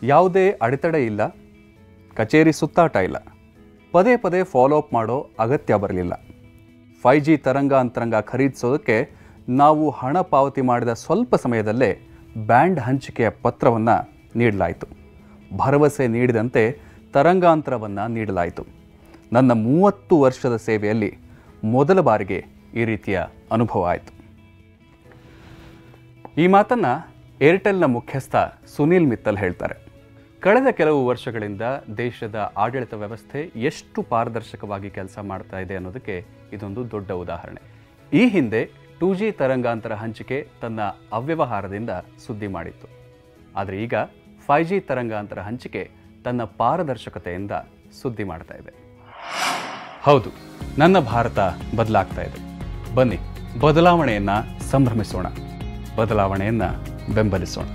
ಯಾವುದೇ ಅಡೆತಡೆ ಇಲ್ಲ, ಕಚೇರಿ ಸುತ್ತಾಟ ಇಲ್ಲ, ಪದೇ ಪದೇ ಫಾಲೋ ಅಪ್ ಮಾಡೋ ಅಗತ್ಯ ಬರಲಿಲ್ಲ. 5G ತರಂಗಾಂತರಂಗ ಖರೀದಿಸೋದಕ್ಕೆ ನಾವು ಹಣ ಪಾವತಿ ಮಾಡಿದ ಸ್ವಲ್ಪ ಸಮಯದಲ್ಲೇ ಬ್ಯಾಂಡ್ ಹಂಚಿಕೆಯ ಪತ್ರವನ್ನು ನೀಡಲಾಯಿತು. ಭರವಸೆ ನೀಡಿದಂತೆ ತರಂಗಾಂತರವನ್ನು ನೀಡಲಾಯಿತು. ನನ್ನ 30 ವರ್ಷದ ಸೇವೆಯಲ್ಲಿ ಮೊದಲ ಬಾರಿಗೆ ಈ ರೀತಿಯ ಅನುಭವ ಆಯಿತು. ಈ ಮಾತನ್ನು ಏರ್ಟೆಲ್ನ ಮುಖ್ಯಸ್ಥ ಸುನೀಲ್ ಮಿತ್ತಲ್ ಹೇಳ್ತಾರೆ. ಕಳೆದ ಕೆಲವು ವರ್ಷಗಳಿಂದ ದೇಶದ ಆಡಳಿತ ವ್ಯವಸ್ಥೆ ಎಷ್ಟು ಪಾರದರ್ಶಕವಾಗಿ ಕೆಲಸ ಮಾಡ್ತಾ ಇದೆ ಅನ್ನೋದಕ್ಕೆ ಇದೊಂದು ದೊಡ್ಡ ಉದಾಹರಣೆ. ಈ ಹಿಂದೆ 2G ತರಂಗಾಂತರ ಹಂಚಿಕೆ ತನ್ನ ಅವ್ಯವಹಾರದಿಂದ ಸುದ್ದಿ ಮಾಡಿತ್ತು. ಆದರೆ ಈಗ 5G ತರಂಗಾಂತರ ಹಂಚಿಕೆ ತನ್ನ ಪಾರದರ್ಶಕತೆಯಿಂದ ಸುದ್ದಿ ಮಾಡ್ತಾ ಇದೆ. ಹೌದು, ನನ್ನ ಭಾರತ ಬದಲಾಗ್ತಾ ಇದೆ. ಬನ್ನಿ, ಬದಲಾವಣೆಯನ್ನು ಸಂಭ್ರಮಿಸೋಣ, ಬದಲಾವಣೆಯನ್ನು ಬೆಂಬಲಿಸೋಣ.